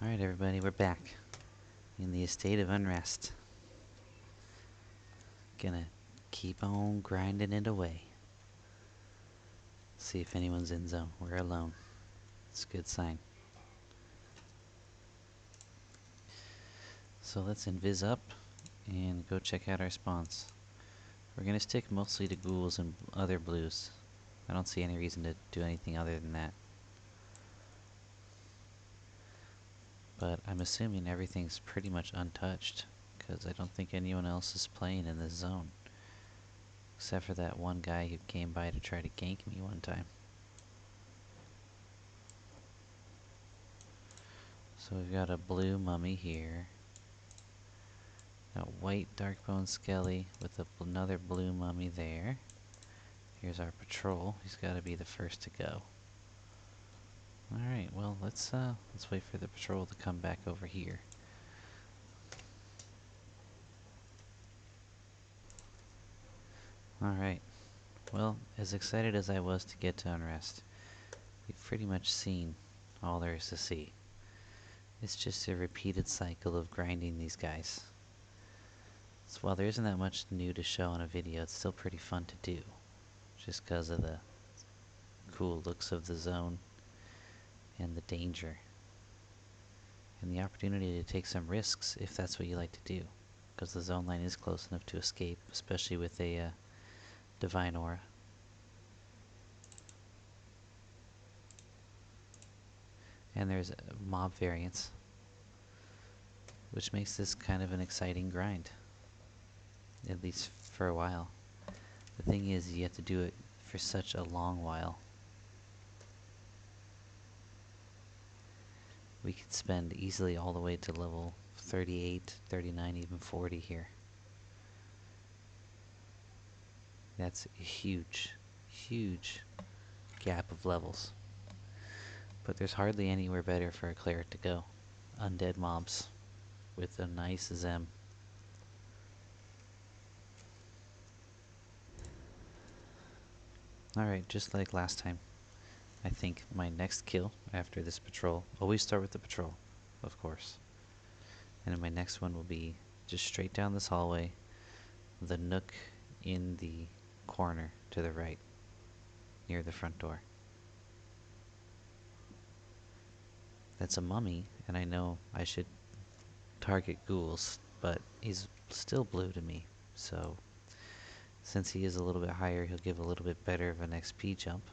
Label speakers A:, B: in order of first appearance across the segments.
A: Alright everybody, we're back in the estate of unrest. Gonna keep on grinding it away. See if anyone's in zone. We're alone. It's a good sign. So let's invis up and go check out our spawns. We're gonna stick mostly to ghouls and other blues. I don't see any reason to do anything other than that. But I'm assuming everything's pretty much untouched, because I don't think anyone else is playing in this zone. Except for that one guy who came by to try to gank me one time. So we've got a blue mummy here. A white darkbone skelly with another blue mummy there. Here's our patrol. He's got to be the first to go. Alright, well let's wait for the patrol to come back over here. Alright. Well, as excited as I was to get to Unrest, we've pretty much seen all there is to see. It's just a repeated cycle of grinding these guys. So while there isn't that much new to show in a video, it's still pretty fun to do. Just because of the cool looks of the zone and the danger. And the opportunity to take some risks if that's what you like to do. Because the zone line is close enough to escape, especially with a divine aura. And there's mob variants, which makes this kind of an exciting grind. At least for a while. The thing is, you have to do it for such a long while. We could spend easily all the way to level 38, 39, even 40 here. That's a huge, huge gap of levels. But there's hardly anywhere better for a cleric to go. Undead mobs with a nice Zem. Alright, just like last time. I think my next kill after this patrol, always start with the patrol, of course. And then my next one will be just straight down this hallway, the nook in the corner to the right, near the front door. That's a mummy, and I know I should target ghouls, but he's still blue to me, so since he is a little bit higher, he'll give a little bit better of an XP jump,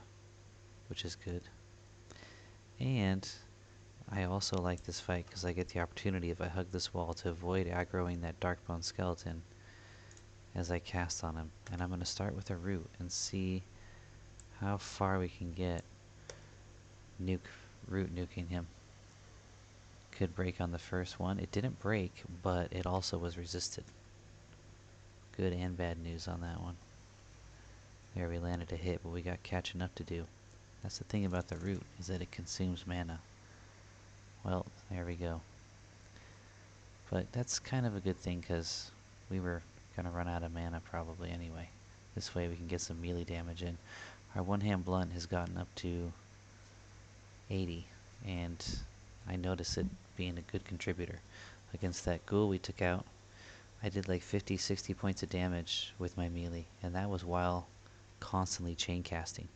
A: which is good. And I also like this fight because I get the opportunity, if I hug this wall, to avoid aggroing that darkbone skeleton as I cast on him. And I'm going to start with a root and see how far we can get root nuking him. Could break on the first one. It didn't break, but it also was resisted. Good and bad news on that one. There, we landed a hit, but we got catching up to do. That's the thing about the root, is that it consumes mana. Well, there we go. But that's kind of a good thing, because we were going to run out of mana probably anyway. This way we can get some melee damage in. Our one-hand blunt has gotten up to 80, and I notice it being a good contributor. Against that ghoul we took out, I did like 50, 60 points of damage with my melee, and that was while constantly chain casting.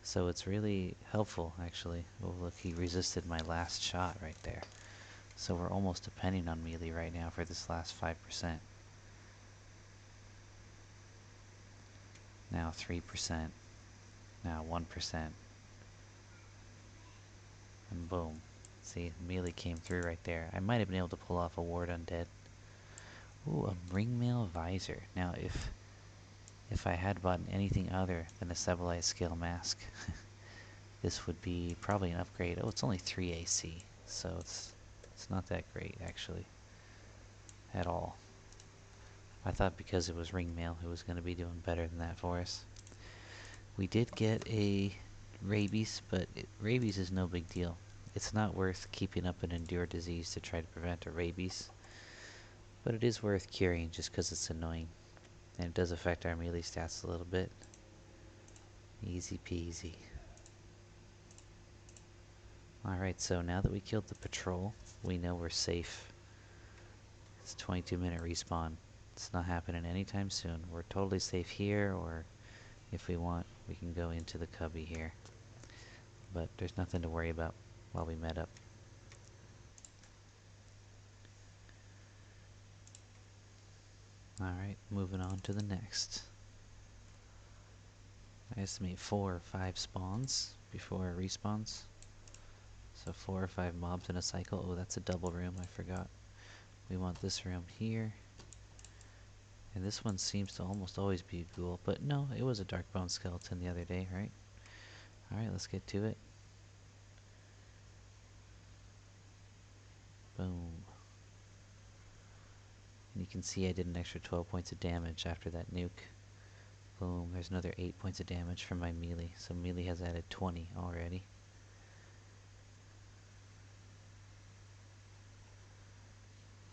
A: So it's really helpful, actually. Oh look, he resisted my last shot right there. So we're almost depending on melee right now for this last 5%. Now 3%. Now 1%. And boom. See, melee came through right there. I might have been able to pull off a ward undead. Ooh, a Ringmail visor. Now if I had bought anything other than a Sebolite scale mask, this would be probably an upgrade. Oh, it's only 3 AC, so it's not that great actually. At all. I thought because it was Ringmail it was going to be doing better than that for us. We did get a rabies, but rabies is no big deal. It's not worth keeping up an endure disease to try to prevent a rabies. But it is worth curing just because it's annoying. And it does affect our melee stats a little bit. Easy peasy. Alright, so now that we killed the patrol, we know we're safe. It's 22-minute respawn. It's not happening anytime soon. We're totally safe here, or if we want, we can go into the cubby here. But there's nothing to worry about while we met up. Alright, moving on to the next. I estimate 4 or 5 spawns before it respawns. So 4 or 5 mobs in a cycle. Oh, that's a double room, I forgot. We want this room here. And this one seems to almost always be a ghoul. But no, it was a darkbone skeleton the other day, right? Alright, let's get to it. Boom. And you can see I did an extra 12 points of damage after that nuke. Boom, there's another 8 points of damage from my melee. So melee has added 20 already.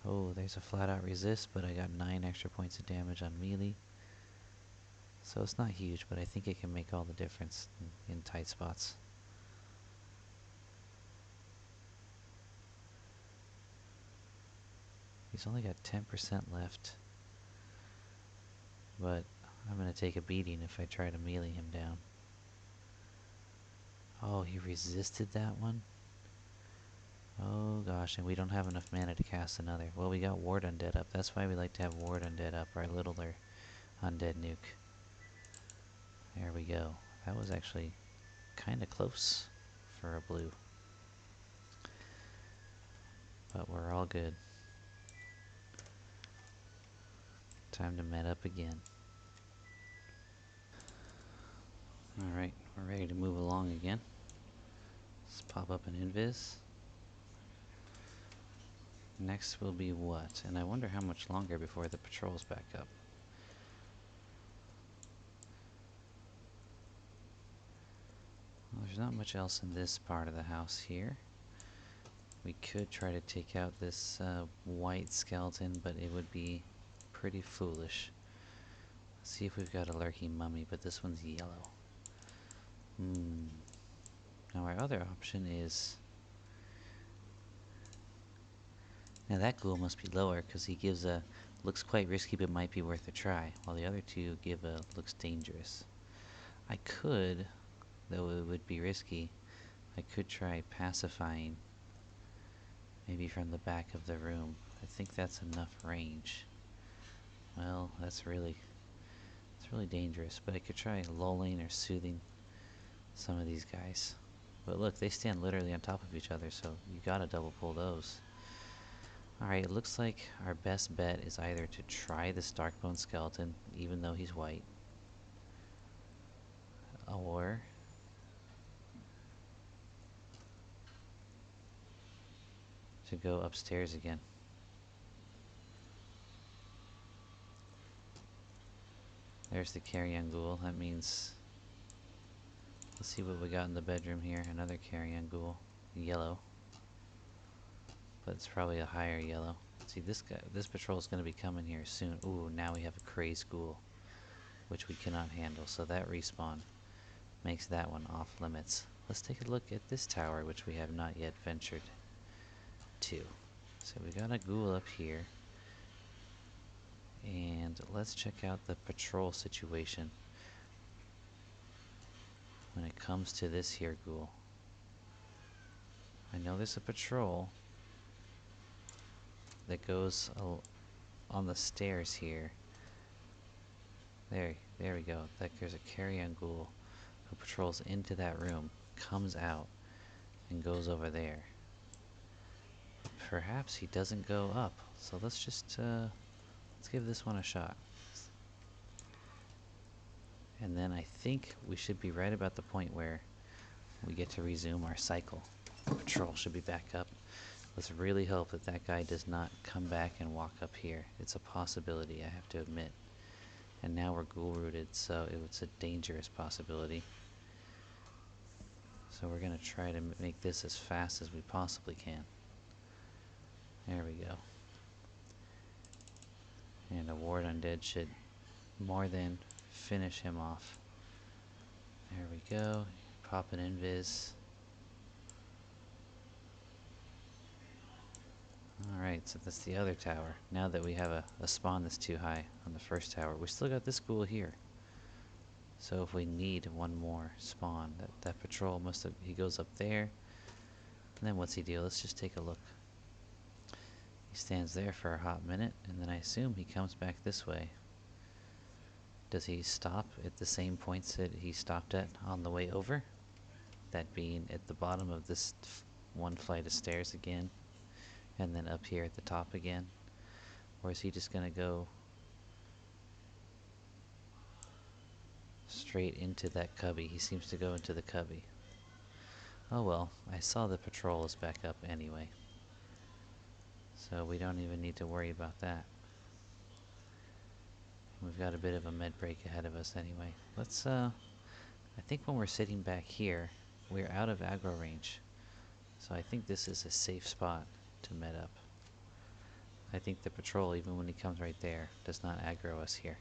A: Oh, there's a flat out resist, but I got 9 extra points of damage on melee. So it's not huge, but I think it can make all the difference in tight spots. He's only got 10% left. But I'm going to take a beating if I try to melee him down. Oh, he resisted that one? Oh gosh, and we don't have enough mana to cast another. Well, we got Ward Undead up. That's why we like to have Ward Undead up, our littler Undead nuke. There we go. That was actually kind of close for a blue. But we're all good. Time to met up again. Alright, we're ready to move along again. Let's pop up an invis. Next will be what? And I wonder how much longer before the patrol's back up. Well, there's not much else in this part of the house here. We could try to take out this white skeleton, but it would be pretty foolish. Let's see if we've got a lurking mummy, but this one's yellow. Now our other option is... Now that ghoul must be lower, because he gives a... looks quite risky, but might be worth a try, while the other two give a looks dangerous. I could, though it would be risky, I could try pacifying, maybe from the back of the room. I think that's enough range. Well, it's really dangerous, but I could try lulling or soothing some of these guys. But look, they stand literally on top of each other, so you gotta double pull those. Alright, it looks like our best bet is either to try this Darkbone skeleton, even though he's white, or to go upstairs again. There's the carrion ghoul. That means... Let's see what we got in the bedroom here. Another carrion ghoul. Yellow. But it's probably a higher yellow. See, this patrol is going to be coming here soon. Ooh, now we have a crazed ghoul, which we cannot handle. So that respawn makes that one off limits. Let's take a look at this tower, which we have not yet ventured to. So we got a ghoul up here. And let's check out the patrol situation when it comes to this here ghoul. I know there's a patrol that goes on the stairs here. There we go. Like there's a carrion ghoul who patrols into that room, comes out, and goes over there. Perhaps he doesn't go up. So let's just let's give this one a shot. And then I think we should be right about the point where we get to resume our cycle. Patrol should be back up. Let's really hope that that guy does not come back and walk up here. It's a possibility, I have to admit. And now we're ghoul rooted, so it's a dangerous possibility. So we're going to try to make this as fast as we possibly can. There we go. And a Ward Undead should more than finish him off. There we go. Pop an invis. Alright, so that's the other tower. Now that we have a spawn that's too high on the first tower, we still got this ghoul here. So if we need one more spawn, that patrol must have... He goes up there. And then what's he do? Let's just take a look. He stands there for a hot minute, and then I assume he comes back this way. Does he stop at the same points that he stopped at on the way over? That being at the bottom of this one flight of stairs again, and then up here at the top again? Or is he just gonna go straight into that cubby? He seems to go into the cubby. Oh well, I saw the patrol is back up anyway. So we don't even need to worry about that. We've got a bit of a med break ahead of us anyway. Let's, I think when we're sitting back here, we're out of aggro range. So I think this is a safe spot to med up. I think the patrol, even when he comes right there, does not aggro us here.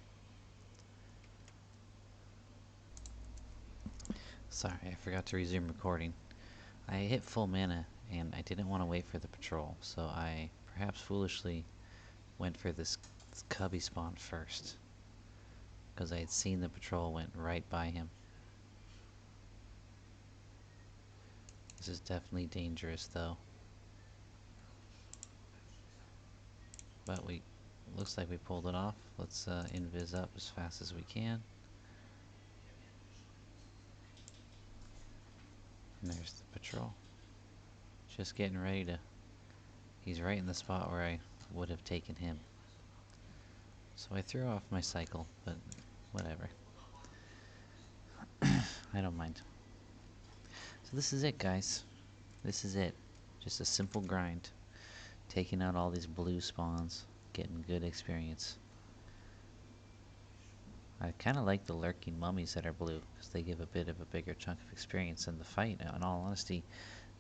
A: Sorry, I forgot to resume recording. I hit full mana, and I didn't want to wait for the patrol, so I perhaps foolishly went for this cubby spawn first. Because I had seen the patrol went right by him. This is definitely dangerous, though. But looks like we pulled it off. Let's invis up as fast as we can. And there's the patrol. Just getting ready to... He's right in the spot where I would have taken him. So I threw off my cycle, but whatever. I don't mind. So this is it, guys. This is it. Just a simple grind. Taking out all these blue spawns. Getting good experience. I kind of like the lurking mummies that are blue, because they give a bit of a bigger chunk of experience, and the fight, in all honesty,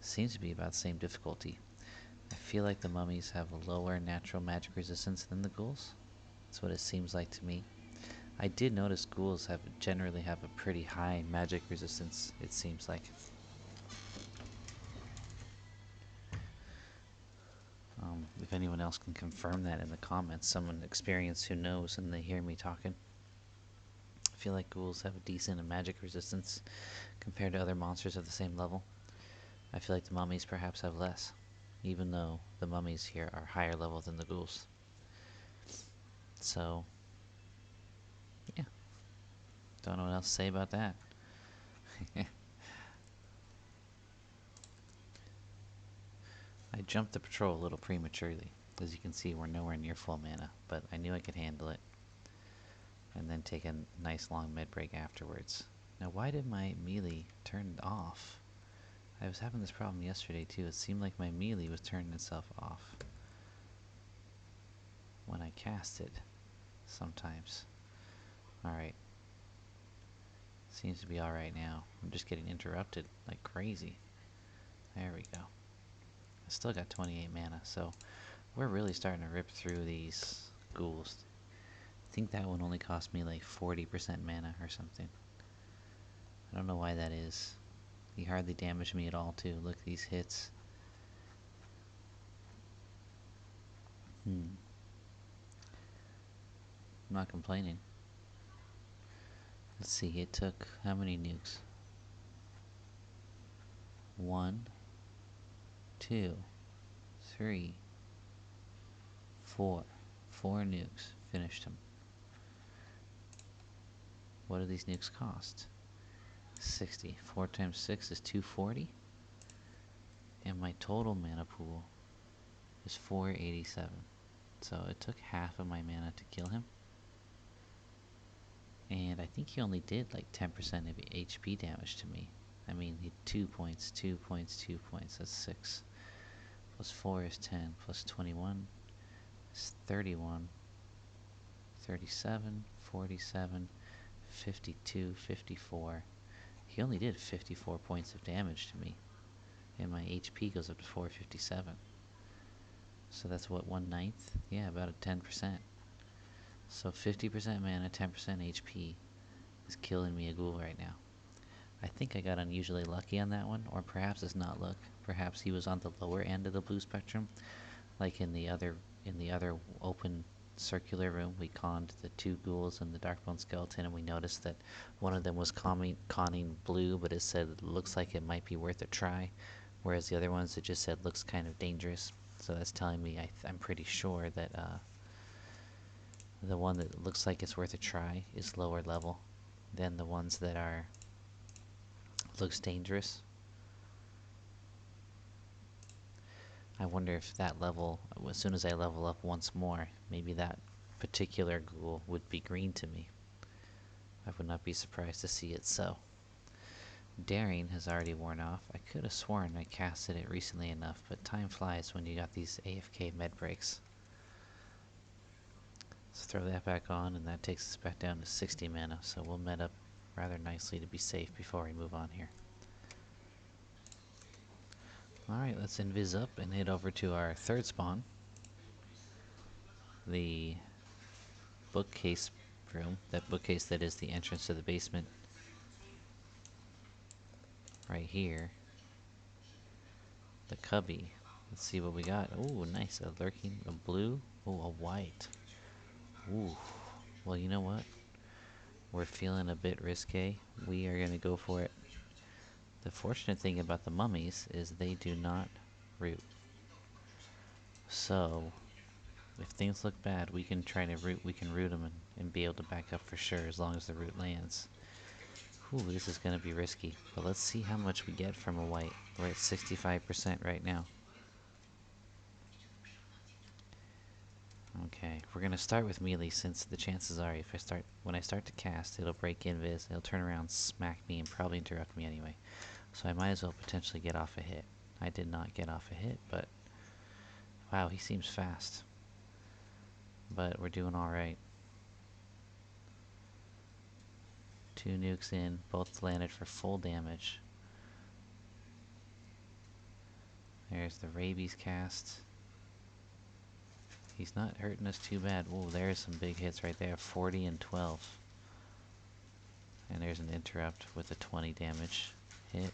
A: seems to be about the same difficulty. I feel like the mummies have a lower natural magic resistance than the ghouls. That's what it seems like to me. I did notice ghouls generally have a pretty high magic resistance, it seems like. If anyone else can confirm that in the comments, someone experienced who knows and they hear me talking. I feel like ghouls have a decent magic resistance compared to other monsters of the same level. I feel like the mummies perhaps have less, even though the mummies here are higher level than the ghouls. So, yeah. Don't know what else to say about that. I jumped the patrol a little prematurely. As you can see, we're nowhere near full mana, but I knew I could handle it. And then take a nice long mid break afterwards. Now, why did my melee turn off? I was having this problem yesterday too. It seemed like my melee was turning itself off when I cast it sometimes. Alright. Seems to be alright now. I'm just getting interrupted like crazy. There we go. I still got 28 mana, so we're really starting to rip through these ghouls. I think that one only cost me like 40% mana or something. I don't know why that is. He hardly damaged me at all too. Look at these hits. I'm not complaining. Let's see, it took how many nukes? 1, 2, 3, 4. 4 nukes. Finished him. What do these nukes cost? 60. 4 times 6 is 240. And my total mana pool is 487. So it took half of my mana to kill him. And I think he only did like 10% of HP damage to me. I mean, he 2 points, 2 points, 2 points. That's 6. Plus 4 is 10. Plus 21 is 31. 37, 47, 52, 54. He only did 54 points of damage to me. And my HP goes up to 457. So that's what, 1/9? Yeah, about a 10%. So 50% mana, 10% HP is killing me a ghoul right now. I think I got unusually lucky on that one, or perhaps it's not luck. Perhaps he was on the lower end of the blue spectrum, like in the other open circular room, we conned the two ghouls and the Darkbone skeleton, and we noticed that one of them was conning blue, but it said it looks like it might be worth a try, whereas the other ones it just said looks kind of dangerous. So that's telling me I'm pretty sure that the one that looks like it's worth a try is lower level than the ones that are looks dangerous. I wonder if that level, as soon as I level up once more, maybe that particular ghoul would be green to me. I would not be surprised to see it so. Daring has already worn off. I could have sworn I casted it recently enough, but time flies when you got these AFK med breaks. Let's throw that back on, and that takes us back down to 60 mana, so we'll med up rather nicely to be safe before we move on here. Alright, let's invis up and head over to our third spawn. The bookcase room. That bookcase that is the entrance to the basement. Right here. The cubby. Let's see what we got. Ooh, nice. A lurking, a blue. Ooh, a white. Ooh. Well, you know what? We're feeling a bit risque. We are going to go for it. The fortunate thing about the mummies is they do not root. So, if things look bad, we can try to root. We can root them and be able to back up for sure as long as the root lands. Ooh, this is going to be risky. But let's see how much we get from a white. We're at 65% right now. Okay, we're going to start with melee since the chances are when I start to cast, it'll break invis, it'll turn around, smack me, and probably interrupt me anyway. So I might as well potentially get off a hit. I did not get off a hit, but wow, he seems fast. But we're doing alright. 2 nukes in, both landed for full damage. There's the rabies cast. He's not hurting us too bad. Oh, there's some big hits right there. 40 and 12. And there's an interrupt with a 20 damage hit.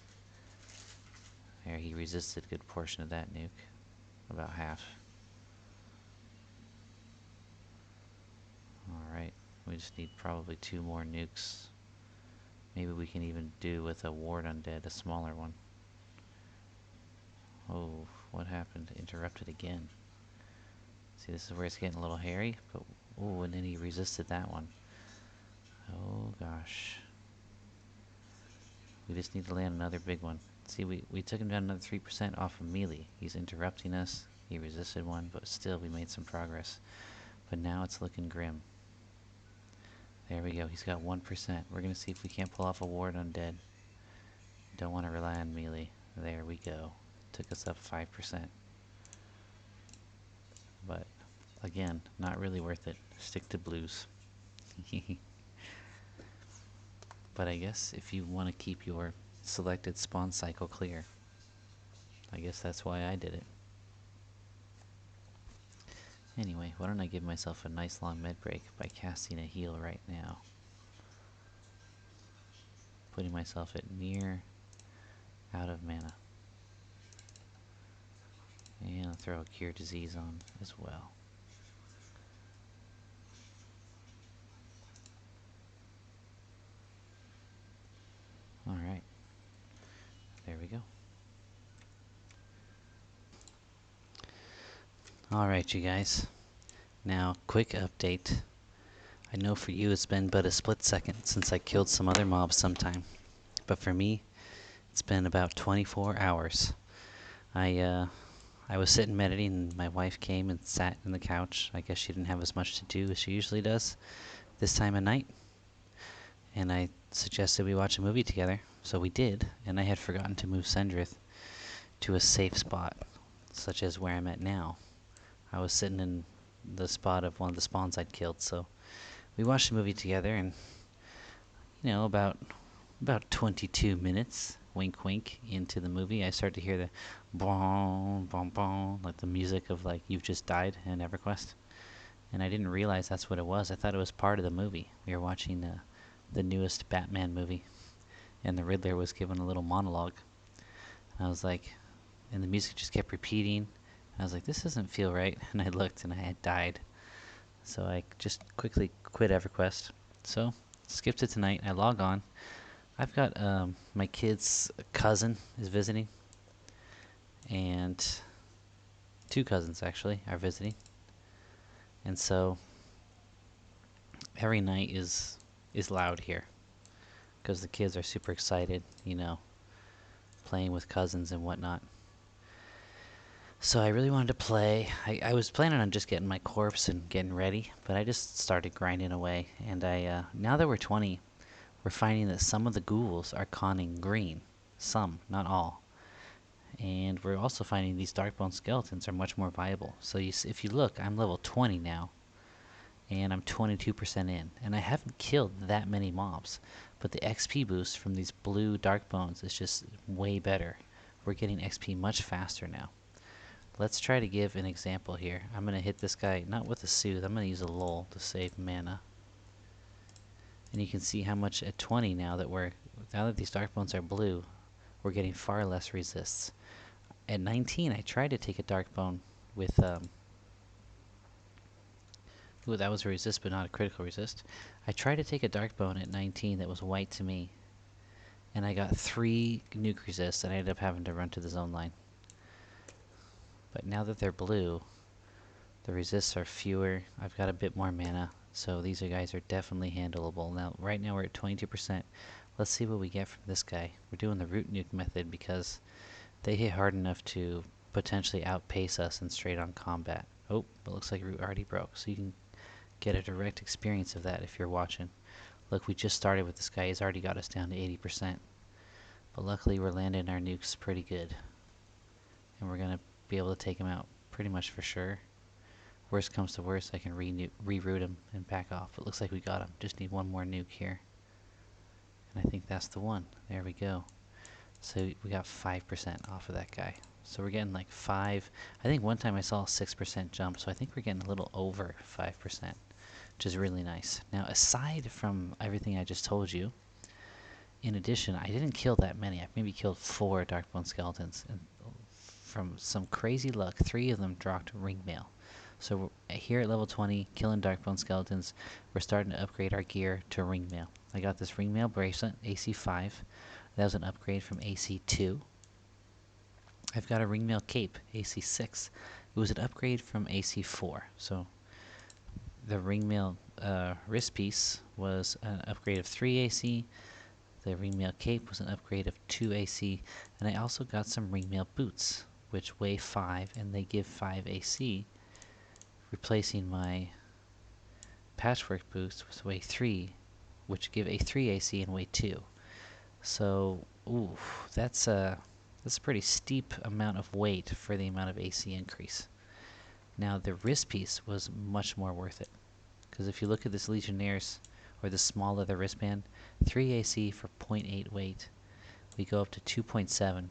A: There, he resisted a good portion of that nuke. About half. Alright, we just need probably 2 more nukes. Maybe we can even do with a ward undead, a smaller one. Oh, what happened? Interrupted again. See, this is where it's getting a little hairy, but oh, and then he resisted that one. Oh gosh. We just need to land another big one. See, we took him down another 3% off of melee. He's interrupting us. He resisted one, but still we made some progress. But now it's looking grim. There we go. He's got 1%. We're going to see if we can't pull off a ward undead. Don't want to rely on melee. There we go. Took us up 5%. But again, not really worth it. Stick to blues. But I guess if you want to keep your selected spawn cycle clear, I guess that's why I did it. Anyway, why don't I give myself a nice long med break by casting a heal right now. Putting myself at near out of mana. And I'll throw a cure disease on as well. Alright. There we go. Alright, you guys. Now, quick update. I know for you it's been but a split second since I killed some other mobs sometime. But for me, it's been about 24 hours. I was sitting meditating and my wife came and sat on the couch. I guess she didn't have as much to do as she usually does this time of night. And I suggested we watch a movie together. So we did, and I had forgotten to move Sendrith to a safe spot, such as where I'm at now. I was sitting in the spot of one of the spawns I'd killed, so we watched the movie together, and you know, about 22 minutes, wink wink, into the movie, I start to hear the boom, boom, boom, like the music of like You've Just Died in EverQuest. And I didn't realize that's what it was. I thought it was part of the movie. We were watching the newest Batman movie, and the Riddler was giving a little monologue. I was like, and the music just kept repeating. I was like, this doesn't feel right. And I looked and I had died. So I just quickly quit EverQuest. So, skipped it tonight. I log on. I've got my kid's cousin is visiting. And two cousins, actually, are visiting. And so, every night is loud here. Because the kids are super excited, you know, playing with cousins and whatnot. So I really wanted to play. I was planning on just getting my corpse and getting ready, but I just started grinding away. And now that we're 20, we're finding that some of the ghouls are conning green. Some, not all. And we're also finding these Darkbone skeletons are much more viable. So if you look, I'm level 20 now, and I'm 22% in. And I haven't killed that many mobs, but the XP boost from these blue Darkbones is just way better. We're getting XP much faster now. Let's try to give an example here. I'm going to hit this guy, not with a soothe, I'm going to use a lull to save mana. And you can see how much at 20 now that these Darkbones are blue, we're getting far less resists. At 19, I tried to take a Darkbone with, ooh, that was a resist but not a critical resist. I tried to take a Darkbone at 19 that was white to me, and I got 3 nuke resists, and I ended up having to run to the zone line. But now that they're blue, the resists are fewer. I've got a bit more mana, so these guys are definitely handleable. Now, right now we're at 22%. Let's see what we get from this guy. We're doing the root nuke method because they hit hard enough to potentially outpace us in straight-on combat. Oh, it looks like root already broke, so you can get a direct experience of that if you're watching. Look, we just started with this guy. He's already got us down to 80%. But luckily we're landing our nukes pretty good. And we're going to be able to take him out pretty much for sure. Worst comes to worst, I can reroute him and back off. It looks like we got him. Just need one more nuke here. And I think that's the one. There we go. So we got 5% off of that guy. So we're getting like 5. I think one time I saw a 6% jump, so I think we're getting a little over 5%, which is really nice. Now, aside from everything I just told you, in addition, I didn't kill that many. I maybe killed 4 Darkbone skeletons. And from some crazy luck, 3 of them dropped Ringmail. So here at level 20, killing Darkbone skeletons, we're starting to upgrade our gear to Ringmail. I got this Ringmail bracelet, AC 5. That was an upgrade from AC 2. I've got a Ringmail cape, AC 6. It was an upgrade from AC 4. So the Ringmail wrist piece was an upgrade of 3 AC. The Ringmail cape was an upgrade of 2 AC. And I also got some Ringmail boots, which weigh 5 and they give 5 AC, replacing my patchwork boots with weigh 3, which give a 3 AC and weigh 2. So, ooh, that's a pretty steep amount of weight for the amount of AC increase. Now, the wrist piece was much more worth it, because if you look at this Legionnaires, or the small leather wristband, 3 AC for 0.8 weight. We go up to 2.7.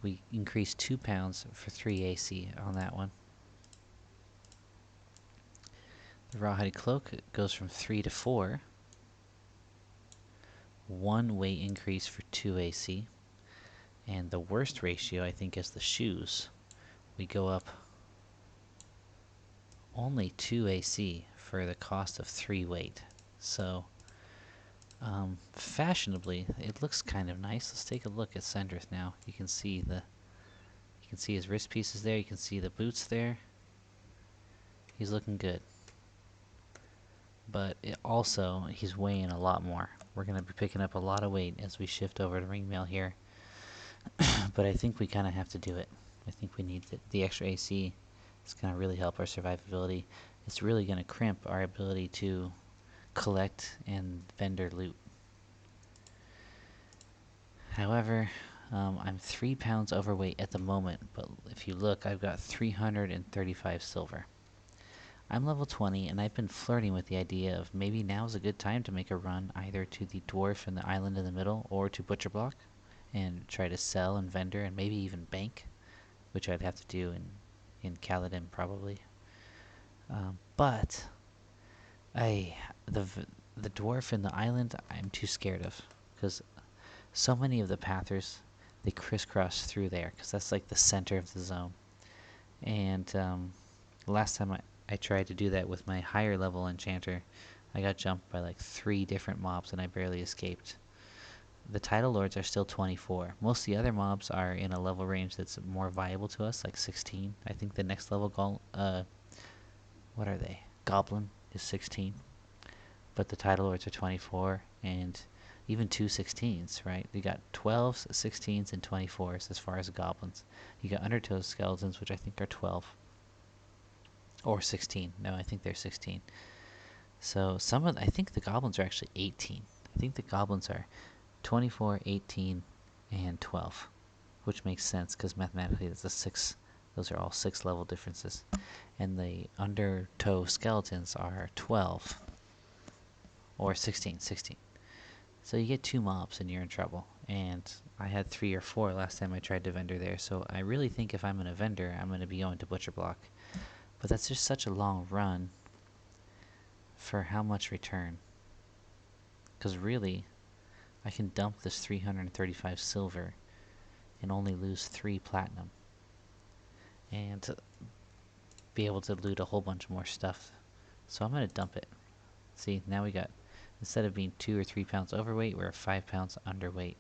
A: We increase 2 pounds for 3 AC on that one. The rawhide cloak goes from 3 to 4. 1 weight increase for 2 AC. And the worst ratio, I think, is the shoes. We go up only 2 AC for the cost of 3 weight. So, fashionably, it looks kind of nice. Let's take a look at Sendrith now. You can see his wrist pieces there. You can see the boots there. He's looking good. But he's weighing a lot more. We're going to be picking up a lot of weight as we shift over to Ringmail here. But I think we kind of have to do it. I think we need the extra AC. It's going to really help our survivability. It's really going to crimp our ability to collect and vendor loot. However, I'm 3 pounds overweight at the moment, but if you look, I've got 335 silver. I'm level 20, and I've been flirting with the idea of maybe now's a good time to make a run either to the dwarf in the island in the middle or to Butcher Block and try to sell and vendor and maybe even bank, which I'd have to do in Kaladin probably. But the dwarf in the island I'm too scared of, because so many of the pathers, they crisscross through there, because that's like the center of the zone. And last time I tried to do that with my higher level enchanter, I got jumped by like 3 different mobs and I barely escaped. The title lords are still 24. Most of the other mobs are in a level range that's more viable to us, like 16. I think the next level what are they? Goblin is 16. But the title lords are 24, and even 2 16s, right? You got 12s, 16s, and 24s as far as goblins. You got Undertow skeletons, which I think are 12. Or 16. No, I think they're 16. So I think the goblins are actually 18. I think the goblins are 24, 18, and 12, which makes sense because mathematically that's a 6. Those are all 6 level differences. And the Undertow skeletons are 12 or 16. So you get 2 mobs and you're in trouble. And I had 3 or 4 last time I tried to vendor there. So I really think if I'm going to vendor, I'm going to be going to Butcher Block. But that's just such a long run for how much return. Because really, I can dump this 335 silver and only lose 3 platinum. And be able to loot a whole bunch more stuff. So I'm going to dump it. See, now we got, instead of being 2 or 3 pounds overweight, we're 5 pounds underweight.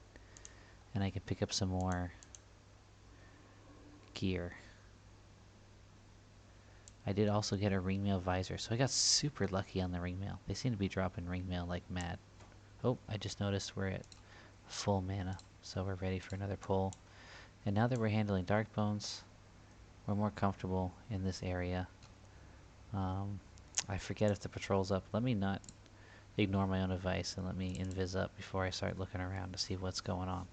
A: And I can pick up some more gear. I did also get a Ringmail visor, so I got super lucky on the Ringmail. They seem to be dropping Ringmail like mad. Oh, I just noticed we're at full mana, so we're ready for another pull. And now that we're handling Dark Bones, we're more comfortable in this area. I forget if the patrol's up. Let me not ignore my own advice and let me invis up before I start looking around to see what's going on.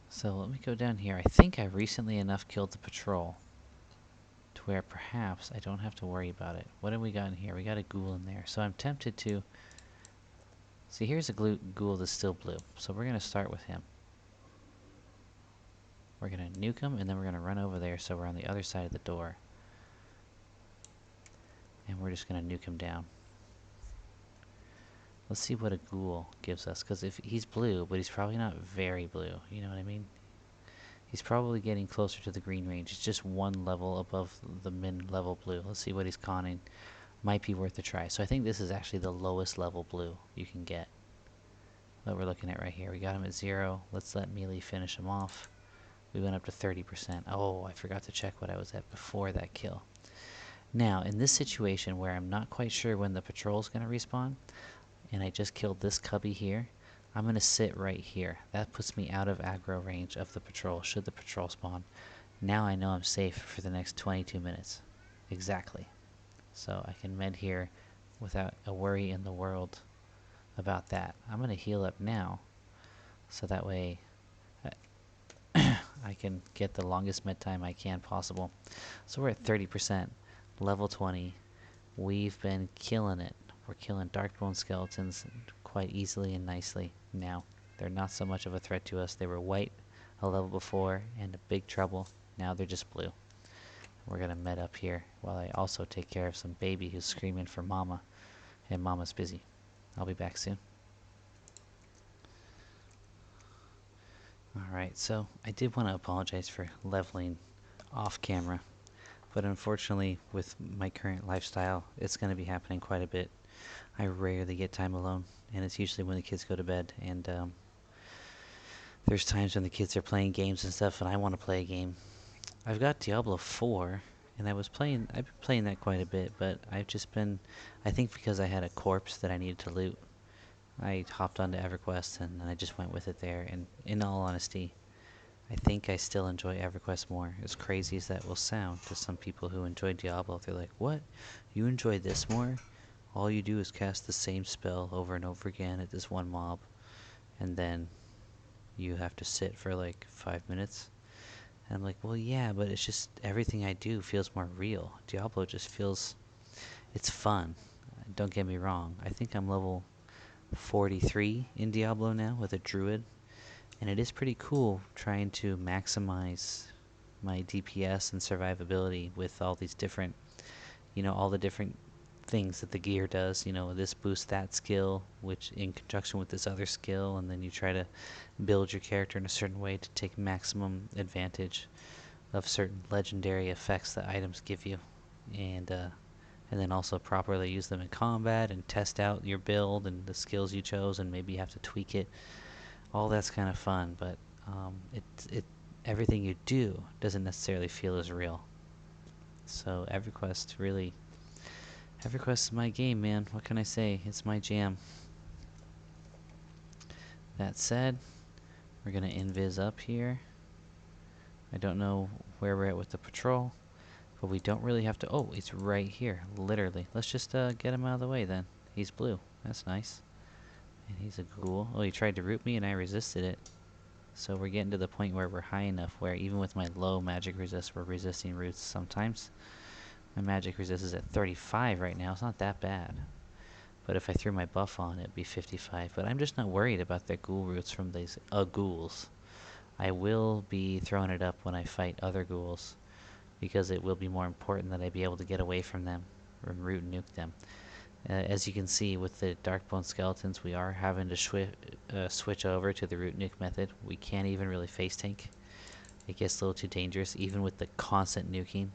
A: So let me go down here. I think I recently enough killed the patrol to where perhaps I don't have to worry about it. What have we got in here? We got a ghoul in there. So I'm tempted to... See, here's a ghoul that's still blue. So we're going to start with him. We're going to nuke him, and then we're going to run over there so we're on the other side of the door. And we're just going to nuke him down. Let's see what a ghoul gives us, because if he's blue, but he's probably not very blue, you know what I mean? He's probably getting closer to the green range. It's just 1 level above the min-level blue. Let's see what he's conning. Might be worth a try. So I think this is actually the lowest level blue you can get that we're looking at right here. We got him at 0. Let's let melee finish him off. We went up to 30%. Oh, I forgot to check what I was at before that kill. Now, in this situation where I'm not quite sure when the patrol's going to respawn, and I just killed this cubby here, I'm going to sit right here. That puts me out of aggro range of the patrol, should the patrol spawn. Now I know I'm safe for the next 22 minutes. Exactly. So I can med here without a worry in the world about that. I'm going to heal up now, so that way I can get the longest med time I can possible. So we're at 30%, level 20. We've been killing it. We're killing Darkbone skeletons quite easily and nicely now. They're not so much of a threat to us. They were white a level before and a big trouble. Now they're just blue. We're going to med up here while I also take care of some baby who's screaming for mama. And mama's busy. I'll be back soon. Alright, so I did want to apologize for leveling off camera. But unfortunately, with my current lifestyle, it's going to be happening quite a bit. I rarely get time alone, and it's usually when the kids go to bed, and there's times when the kids are playing games and stuff, and I want to play a game. I've got Diablo 4, and I've been playing that quite a bit, but I've just been, I think because I had a corpse that I needed to loot, I hopped onto EverQuest, and I just went with it there, and in all honesty, I think I still enjoy EverQuest more. As crazy as that will sound to some people who enjoy Diablo, they're like, what? You enjoy this more? All you do is cast the same spell over and over again at this one mob, and then you have to sit for like 5 minutes. And I'm like, well, yeah, but it's just everything I do feels more real. Diablo just feels, it's fun. Don't get me wrong. I think I'm level 43 in Diablo now with a druid, and it is pretty cool trying to maximize my DPS and survivability with all these different, all the different things that the gear does. You know, this boosts that skill, which in conjunction with this other skill, and then you try to build your character in a certain way to take maximum advantage of certain legendary effects that items give you, and then also properly use them in combat and test out your build and the skills you chose, and maybe you have to tweak it. All that's kind of fun, but it everything you do doesn't necessarily feel as real. So EverQuest is my game, man. What can I say? It's my jam. That said, we're gonna invis up here. I don't know where we're at with the patrol, but we don't really have to. Oh, it's right here, literally. Let's just get him out of the way then. He's blue. That's nice. And he's a ghoul. Oh, he tried to root me and I resisted it. So we're getting to the point where we're high enough where even with my low magic resist, we're resisting roots sometimes. My magic resist is at 35 right now. It's not that bad. But if I threw my buff on, it'd be 55. But I'm just not worried about their ghoul roots from these ghouls. I will be throwing it up when I fight other ghouls, because it will be more important that I be able to get away from them or root and nuke them. As you can see with the Darkbone Skeletons, we are having to switch over to the root nuke method. We can't even really face tank. It gets a little too dangerous, even with the constant nuking.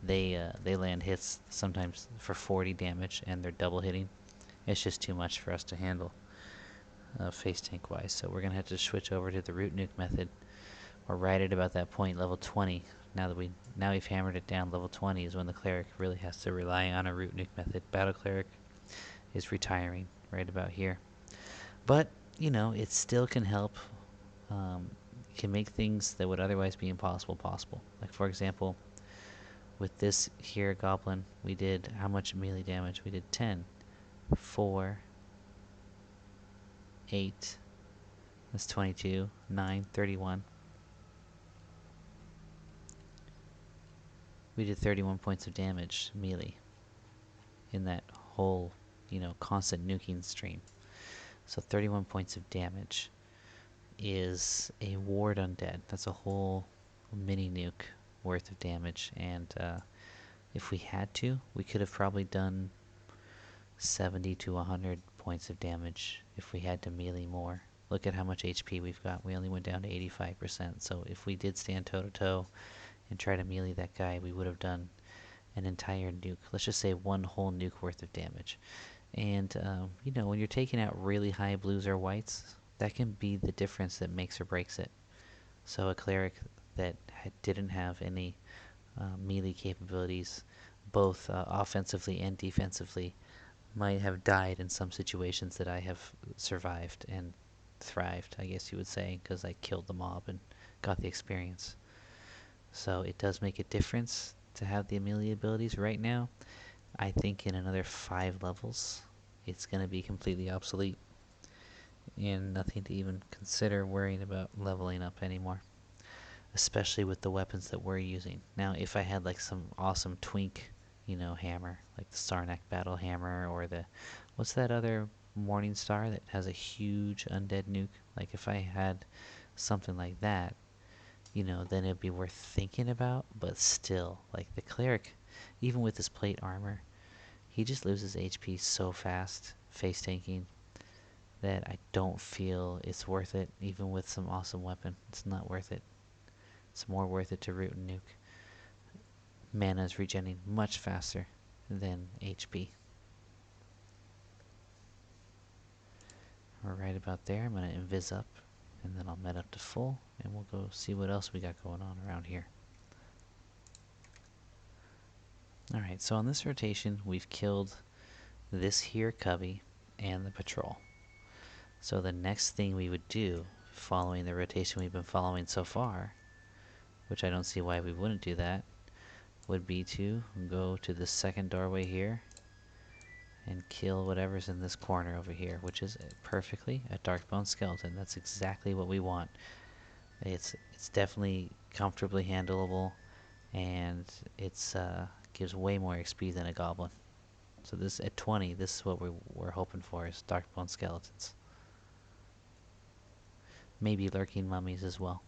A: They land hits sometimes for 40 damage, and they're double hitting. It's just too much for us to handle face tank wise. So we're gonna have to switch over to the root nuke method. We're right at about that point, level 20. Now we've hammered it down. Level 20 is when the cleric really has to rely on a root nuke method. Battle cleric is retiring right about here, but you know, it still can help. Can make things that would otherwise be impossible possible. Like for example, with this here goblin, we did how much melee damage? We did 10, 4, 8, that's 22, 9, 31. We did 31 points of damage melee in that whole, you know, constant nuking stream. So 31 points of damage is a ward undead. That's a whole mini nuke worth of damage, and if we had to, we could have probably done 70 to 100 points of damage if we had to melee more. Look at how much HP we've got. We only went down to 85%, so if we did stand toe to toe and try to melee that guy, we would have done an entire nuke. Let's just say one whole nuke worth of damage. And you know, when you're taking out really high blues or whites, that can be the difference that makes or breaks it. So a cleric that didn't have any melee capabilities, both offensively and defensively, might have died in some situations that I have survived and thrived, I guess you would say, because I killed the mob and got the experience. So it does make a difference to have the melee abilities. Right now, I think in another 5 levels, it's going to be completely obsolete and nothing to even consider worrying about leveling up anymore, especially with the weapons that we're using. Now, if I had like some awesome twink, you know, hammer, like the Sarnak Battle Hammer, or the, what's that other Morning Star that has a huge undead nuke? Like if I had something like that, you know, then it'd be worth thinking about. But still, like the cleric, even with his plate armor, he just loses HP so fast face tanking that I don't feel it's worth it. Even with some awesome weapon, it's not worth it. It's more worth it to root and nuke. Mana is regenerating much faster than HP. We're right about there. I'm going to invis up, and then I'll med up to full, and we'll go see what else we got going on around here. Alright, so on this rotation, we've killed this here cubby and the patrol. So the next thing we would do, following the rotation we've been following so far, which I don't see why we wouldn't do that, would be to go to the second doorway here and kill whatever's in this corner over here, which is perfectly a Darkbone Skeleton. That's exactly what we want. It's definitely comfortably handleable, and it's gives way more XP than a Goblin. So this at 20, this is what we're hoping for, is Darkbone Skeletons. Maybe lurking mummies as well.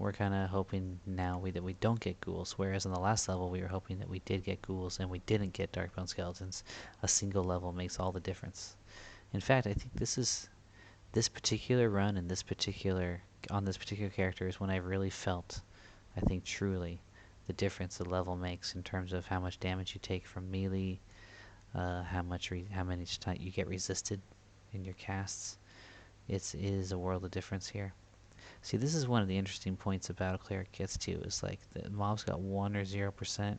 A: we're kind of hoping now that we don't get ghouls, whereas on the last level we were hoping that we did get ghouls and we didn't get darkbone skeletons. A single level makes all the difference. In fact, I think this particular run and on this particular character is when I really felt, I think truly, the difference the level makes in terms of how much damage you take from melee, how many times you get resisted in your casts. It is a world of difference here. See, this is one of the interesting points a battle cleric gets to, is like the mob's got 1 or 0%,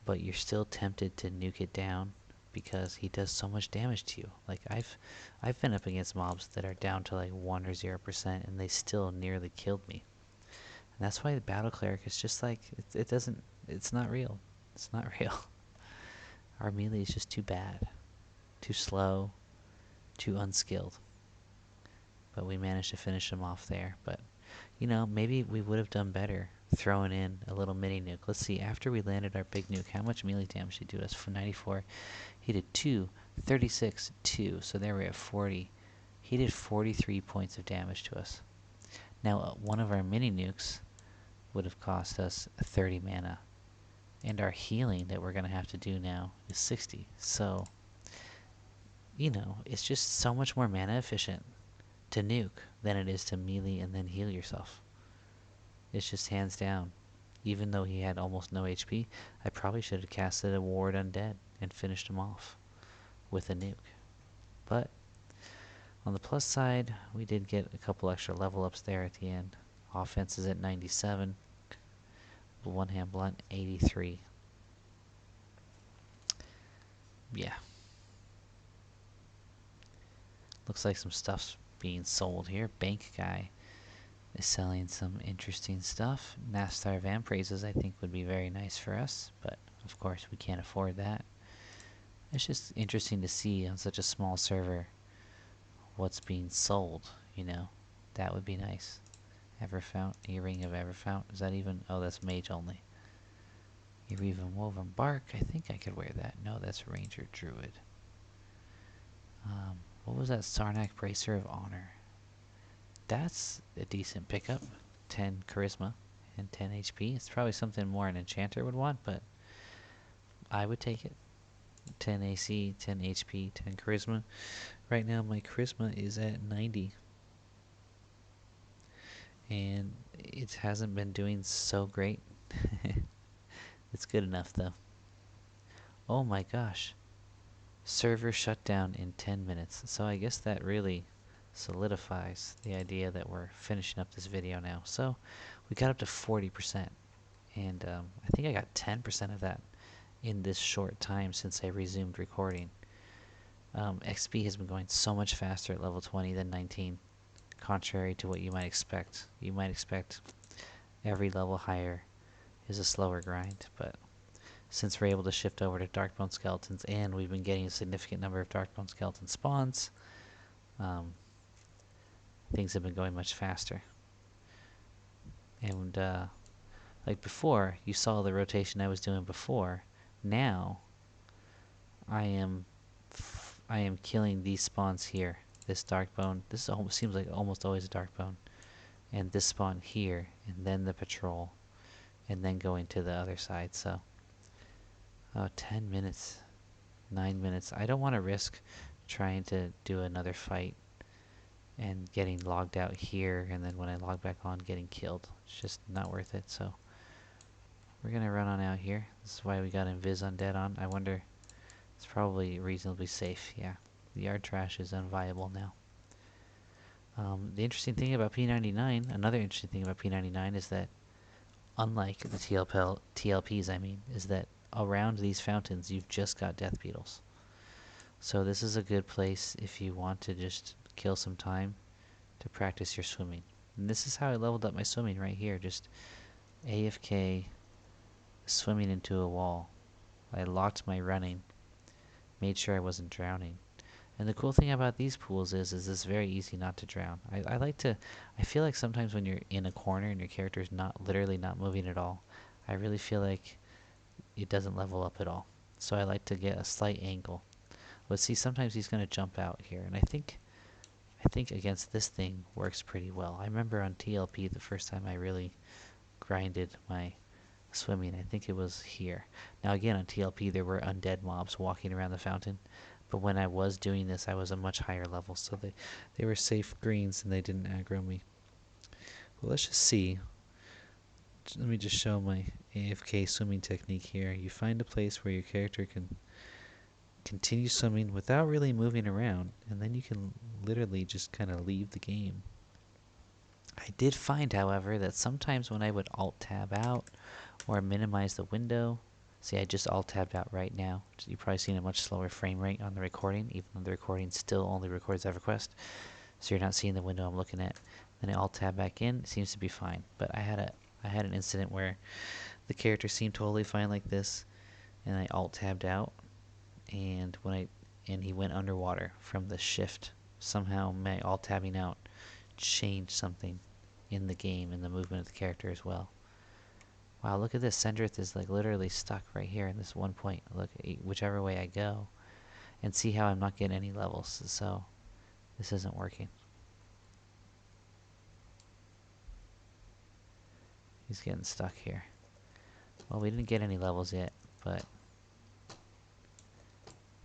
A: but you're still tempted to nuke it down because he does so much damage to you. Like I've been up against mobs that are down to like 1 or 0% and they still nearly killed me. And that's why the battle cleric is just like it's not real. It's not real. Our melee is just too bad, too slow, too unskilled. But we managed to finish him off there. But, you know, maybe we would have done better throwing in a little mini nuke. Let's see, after we landed our big nuke, how much melee damage did he do us? For 94, he did 2, 36, 2. So there we're at 40. He did 43 points of damage to us. Now, one of our mini nukes would have cost us 30 mana. And our healing that we're going to have to do now is 60. So, you know, it's just so much more mana efficient to nuke than it is to melee and then heal yourself. It's just hands down. Even though he had almost no HP, I probably should have casted a Ward Undead and finished him off with a nuke. But on the plus side, we did get a couple extra level ups there at the end. Offense is at 97. One hand blunt 83. Yeah. Looks like some stuff's being sold here. Bank guy is selling some interesting stuff. Nastar Vampraises I think would be very nice for us, but of course we can't afford that. It's just interesting to see on such a small server what's being sold, you know. That would be nice. Everfount, Earring of Everfount. Is that even? Oh, that's mage only. Even Woven Bark. I think I could wear that. No, that's Ranger Druid. What was that? Sarnak Bracer of Honor. That's a decent pickup. 10 Charisma and 10 HP. It's probably something more an Enchanter would want, but I would take it. 10 AC, 10 HP, 10 Charisma. Right now my Charisma is at 90. And it hasn't been doing so great. It's good enough though. Oh my gosh. Server shut down in 10 minutes. So I guess that really solidifies the idea that we're finishing up this video now. So we got up to 40%. And I think I got 10% of that in this short time since I resumed recording. XP has been going so much faster at level 20 than 19. Contrary to what you might expect. You might expect every level higher is a slower grind, but since we're able to shift over to Darkbone Skeletons and we've been getting a significant number of Darkbone Skeleton spawns, things have been going much faster. And like before, you saw the rotation I was doing before. Now, I am killing these spawns here. This Darkbone, this almost seems like almost always a Darkbone, and this spawn here, and then the patrol, and then going to the other side. So 10 minutes, 9 minutes. I don't want to risk trying to do another fight and getting logged out here, and then when I log back on getting killed. It's just not worth it. So we're gonna run on out here. This is why we got Invis Undead on. I wonder, it's probably reasonably safe. Yeah, the yard trash is unviable now. The interesting thing about P99, another interesting thing about P99 is that unlike the TLPs, I mean, is that around these fountains you've just got death beetles. So this is a good place if you want to just kill some time to practice your swimming. And this is how I leveled up my swimming right here, just AFK swimming into a wall. I locked my running, made sure I wasn't drowning. And the cool thing about these pools is it's very easy not to drown. I feel like sometimes when you're in a corner and your character's literally not moving at all, I really feel like it doesn't level up at all. So I like to get a slight angle. Let's see, sometimes he's going to jump out here, and I think I think against this thing works pretty well. I remember on TLP the first time I really grinded my swimming, I think it was here. Now again, on TLP there were undead mobs walking around the fountain, but when I was doing this I was a much higher level, so they were safe greens and they didn't aggro me. Well, let's just see. Let me just show my AFK swimming technique here. You find a place where your character can continue swimming without really moving around, and then you can literally just kind of leave the game. I did find, however, that sometimes when I would alt-tab out or minimize the window, see, I just alt-tabbed out right now. You've probably seen a much slower frame rate on the recording, even though the recording still only records EverQuest, so you're not seeing the window I'm looking at. Then I alt-tab back in, it seems to be fine. But I had an incident where the character seemed totally fine like this, and I alt-tabbed out, and he went underwater from the shift. Somehow my alt-tabbing out changed something in the game, in the movement of the character as well. Wow, look at this. Sendrith is like literally stuck right here in this one point. Look, whichever way I go. And see how I'm not getting any levels. So this isn't working. He's getting stuck here. Well, we didn't get any levels yet, but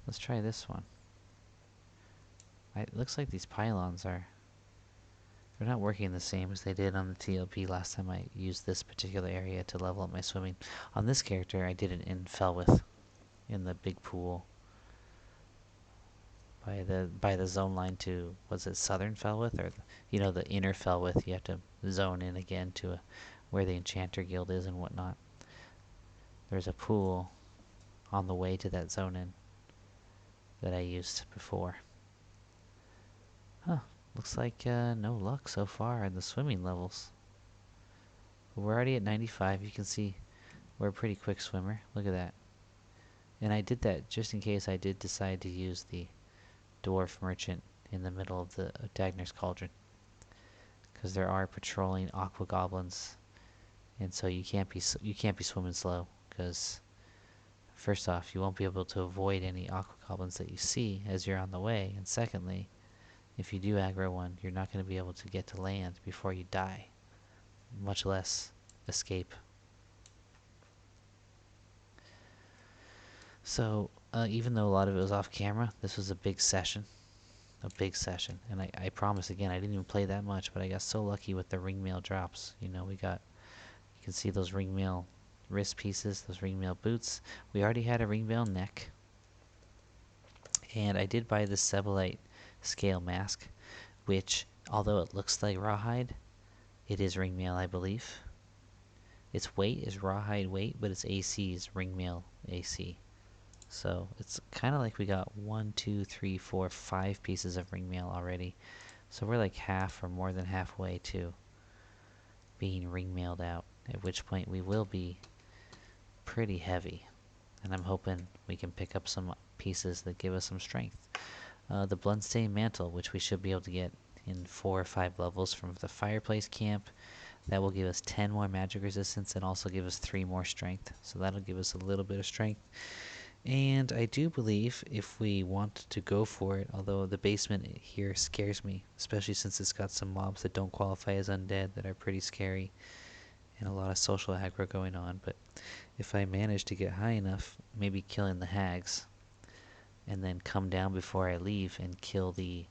A: let's try this one. It looks like these pylons they're not working the same as they did on the TLP last time I used this particular area to level up my swimming. On this character, I did it in Felwith, in the big pool, by the zone line to, was it Southern Felwith, or the inner Felwith? You have to zone in again to where the Enchanter Guild is and whatnot. There's a pool on the way to that zone in that I used before. Huh. Looks like no luck so far in the swimming levels. But we're already at 95. You can see we're a pretty quick swimmer. Look at that. And I did that just in case I did decide to use the dwarf merchant in the middle of the Dagnar's Cauldron, because there are patrolling aqua goblins, and so you can't be swimming slow, because first off, you won't be able to avoid any aqua goblins that you see as you're on the way, and secondly, if you do aggro one, you're not going to be able to get to land before you die, much less escape. So, even though a lot of it was off camera, this was a big session. And I promise again, I didn't even play that much, but I got so lucky with the Ringmail drops. You can see those Ringmail wrist pieces, those Ringmail boots. We already had a Ringmail neck. And I did buy this Sebelite scale mask, which, although it looks like rawhide, it is Ringmail, I believe. Its weight is rawhide weight, but its AC is Ringmail AC. So it's kind of like we got 1, 2, 3, 4, 5 pieces of Ringmail already. So we're like half or more than halfway to being Ringmailed out, at which point we will be pretty heavy. And I'm hoping we can pick up some pieces that give us some strength. The Bloodstained Mantle, which we should be able to get in 4 or 5 levels from the Fireplace Camp. That will give us 10 more magic resistance and also give us 3 more strength. So that'll give us a little bit of strength. And I do believe if we want to go for it, although the basement here scares me, especially since it's got some mobs that don't qualify as undead that are pretty scary, and a lot of social aggro going on, but if I manage to get high enough, maybe killing the hags, and then come down before I leave and kill the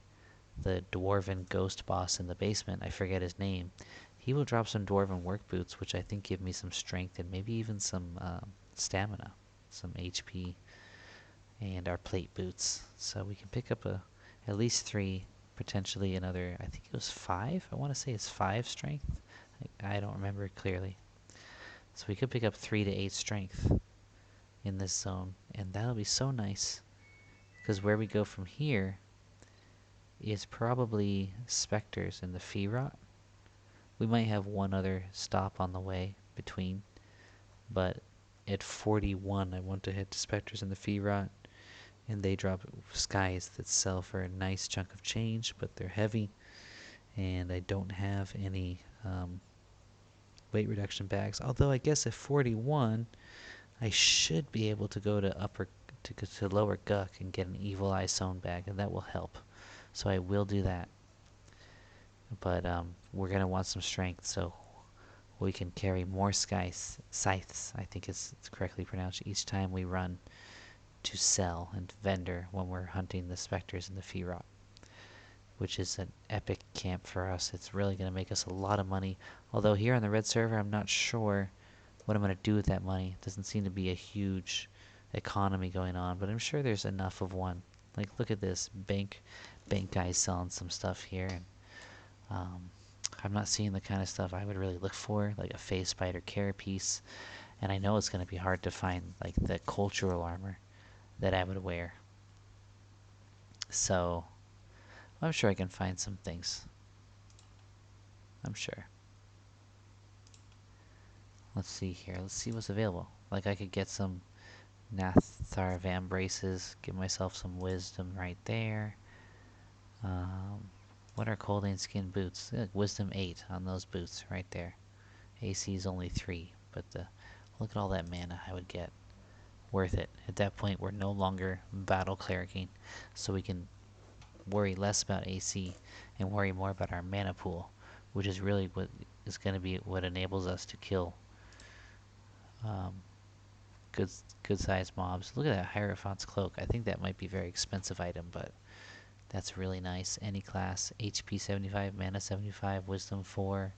A: dwarven ghost boss in the basement, I forget his name, he will drop some dwarven work boots, which I think give me some strength and maybe even some stamina, some HP, and our plate boots. So we can pick up at least 3, potentially another, I think it was 5? I want to say it's 5 strength. I don't remember it clearly. So we could pick up 3 to 8 strength in this zone, and that'll be so nice, because where we go from here is probably Spectres and the Feerot. We might have one other stop on the way between, but at 41 I want to head to Spectres and the Feerot, and they drop skies that sell for a nice chunk of change, but they're heavy, and I don't have any weight reduction bags. Although I guess at 41 I should be able to go to lower Guck and get an Evil Eye Sewn bag, and that will help. So I will do that. But we're going to want some strength, so we can carry more scythes, I think it's correctly pronounced, each time we run to sell and vendor when we're hunting the specters in the Fearot, which is an epic camp for us. It's really going to make us a lot of money. Although here on the red server, I'm not sure what I'm going to do with that money. It doesn't seem to be a huge economy going on, but I'm sure there's enough of one. Like, look at this bank guy selling some stuff here, and I'm not seeing the kind of stuff I would really look for, like a phase spider carapace. And I know it's going to be hard to find like the cultural armor that I would wear. So I'm sure I can find some things. I'm sure. Let's see here. Let's see what's available. Like, I could get some Nathar Van braces, give myself some wisdom right there. What are Coldane skin boots? Wisdom 8 on those boots right there. AC is only 3, but look at all that mana I would get. Worth it. At that point, we're no longer battle clericing, so we can worry less about AC and worry more about our mana pool, which is really what is going to be what enables us to kill good sized mobs. Look at that Hierophant's Cloak. I think that might be a very expensive item, but that's really nice. Any class, HP 75, mana 75, wisdom 4.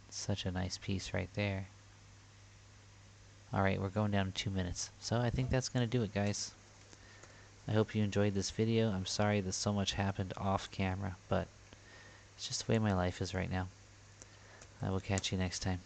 A: Such a nice piece right there. Alright, we're going down in 2 minutes. So I think that's going to do it, guys. I hope you enjoyed this video. I'm sorry that so much happened off camera, but it's just the way my life is right now. I will catch you next time.